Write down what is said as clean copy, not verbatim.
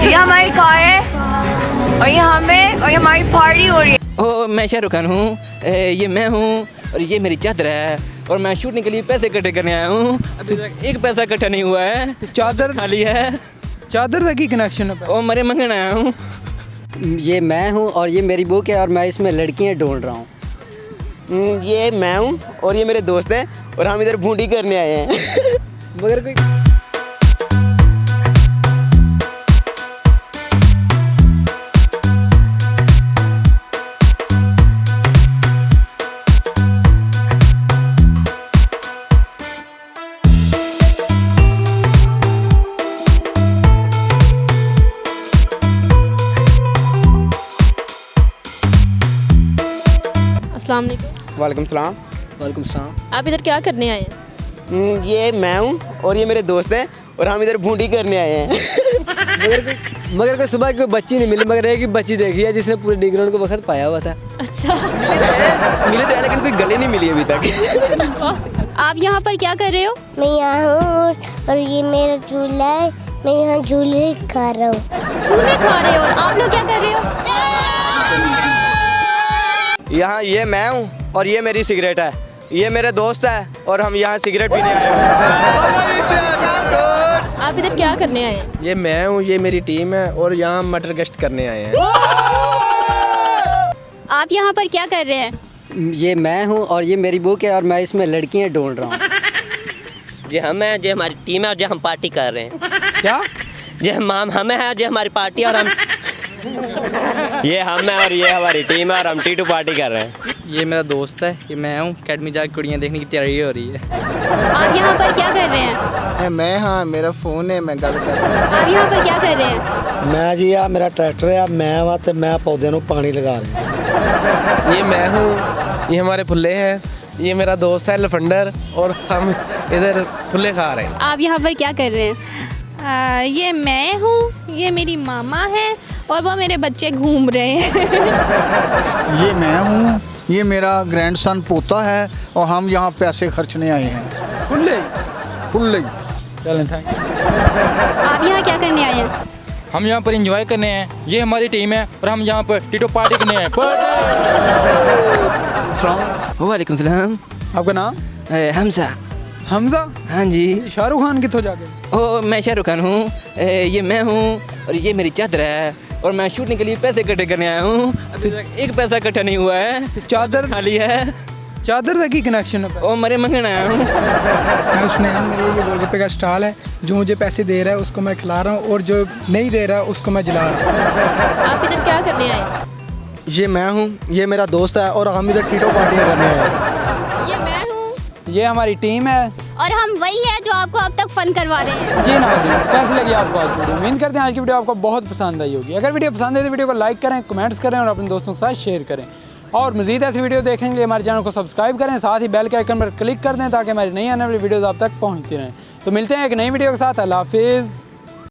ये हमारी कार है और ये हमें और ये हमारी पार्टी हो रही है। ओ मैं शाहरुख खान हूँ, ये मैं हूँ और ये मेरी चादर है और मैं शूटिंग के लिए पैसे इकट्ठे करने आया हूँ। अभी तक एक पैसा इकट्ठा नहीं हुआ है, चादर खाली है। चादर तक ही कनेक्शन है। ओ मरे मंगन आया हूँ। ये मैं हूँ और ये मेरी बुक है और मैं इसमें लड़कियाँ ढूंढ रहा हूँ। ये मैं हूँ और ये मेरे दोस्त हैं और हम इधर भूंडी करने आए हैं। मगर कोई अस्सलाम वालेकुम। वालेकुम सलाम। वालेकुम सलाम। आप इधर क्या करने आए हैं? ये मैं हूँ और ये मेरे दोस्त हैं और हम इधर भूंडी करने आए हैं। मगर कोई सुबह कोई बच्ची नहीं मिली, मगर एक ही बच्ची देखी है जिसने पूरे डिग्राउंड को वक्त पाया हुआ था। अच्छा। मिले तो है लेकिन कोई गले नहीं मिली अभी तक। आप यहाँ पर क्या कर रहे हो? मैं यहाँ हूँ और ये मेरा झूला है, मैं यहाँ झूले खा रहा हूँ। झूले खा रहे हो और आप लोग क्या कर रहे हो? यहाँ ये मैं हूँ और ये मेरी सिगरेट है, ये मेरे दोस्त है और हम यहाँ सिगरेट पीने आए हैं। आप इधर क्या करने आए हैं? ये मैं हूँ, ये मेरी टीम है और यहाँ मटर गश्त करने आए हैं। आप यहाँ पर क्या कर रहे हैं? ये मैं हूँ और ये मेरी बुक है और मैं इसमें लड़कियाँ ढूंढ रहा हूँ। जी हम हैं, जो हमारी टीम है और जो हम पार्टी कर रहे हैं। क्या? जो हम हैं, जो हमारी पार्टी और हम ये हम हैं और ये हमारी टीम है और हम टीटू पार्टी कर रहे हैं। ये मेरा दोस्त है, ये मैं हूँ। अकेडमी जाकर कुड़ियाँ देखने की तैयारी हो रही है। आप यहाँ पर क्या कर रहे हैं? मैं हाँ, मेरा फ़ोन है, मैं गल कर रहा हूँ। आप यहाँ पर क्या कर रहे हैं? मैं जी आ मेरा ट्रैक्टर है, मैं वा ते मैं पौधे को पानी लगा रहा हूँ। ये मैं हूँ, ये हमारे फुल्ले हैं, ये मेरा दोस्त है लफंडर और हम इधर फुल्ले खा रहे हैं। आप यहाँ पर क्या कर रहे हैं? ये मैं हूँ, ये मेरी मामा है और वो मेरे बच्चे घूम रहे हैं। ये मैं हूँ, ये मेरा ग्रैंडसन पोता है और हम यहाँ पैसे खर्चने आए हैं। फुल्ले फुल्ले। चलें, थैंक यू। आप यहाँ क्या करने आए हैं? हम यहाँ पर एंजॉय करने हैं, ये हमारी टीम है और हम यहाँ पर टीटू पार्टी करने हैं। वालेकुम सलाम। आपका नाम? हमजा। हमजा? हाँ जी। शाहरुख खान कितों जाके? ओ मैं शाहरुख खान हूँ, ये मैं हूँ और ये मेरी चादर है और मैं शूटिंग के लिए पैसे इकट्ठे करने आया हूँ। अभी तक एक पैसा इकट्ठा नहीं हुआ है, चादर खाली है। चादर तक ही कनेक्शन है। ओ मरे मंगन आया हूँ। मैं उसने मेरे ये गोलगप्पे का स्टॉल है, जो मुझे पैसे दे रहा है उसको मैं खिला रहा हूँ और जो नहीं दे रहा है उसको मैं जला रहा हूँ। आप इधर क्या करने आए हैं? ये मैं हूँ, ये मेरा दोस्त है और हम इधर टीटो पार्टी करने आए हैं। ये मैं हूँ ये हमारी टीम है और हम वही है जो आपको अब तक फन करवा रहे हैं। जी ना। कैसी लगी आपको आज की वीडियो? उम्मीद करते हैं आज की वीडियो आपको बहुत पसंद आई होगी। अगर वीडियो पसंद है तो वीडियो को लाइक करें, कमेंट्स करें और अपने दोस्तों के साथ शेयर करें। और मज़ीद ऐसी वीडियो देखने के लिए हमारे चैनल को सब्सक्राइब करें, साथ ही बेल के आइकन पर क्लिक कर दें ताकि हमारी नई आने वाली वीडियोज़ आप तक पहुँचती रहें। तो मिलते हैं एक नई वीडियो के साथ। अल्लाह हाफिज़।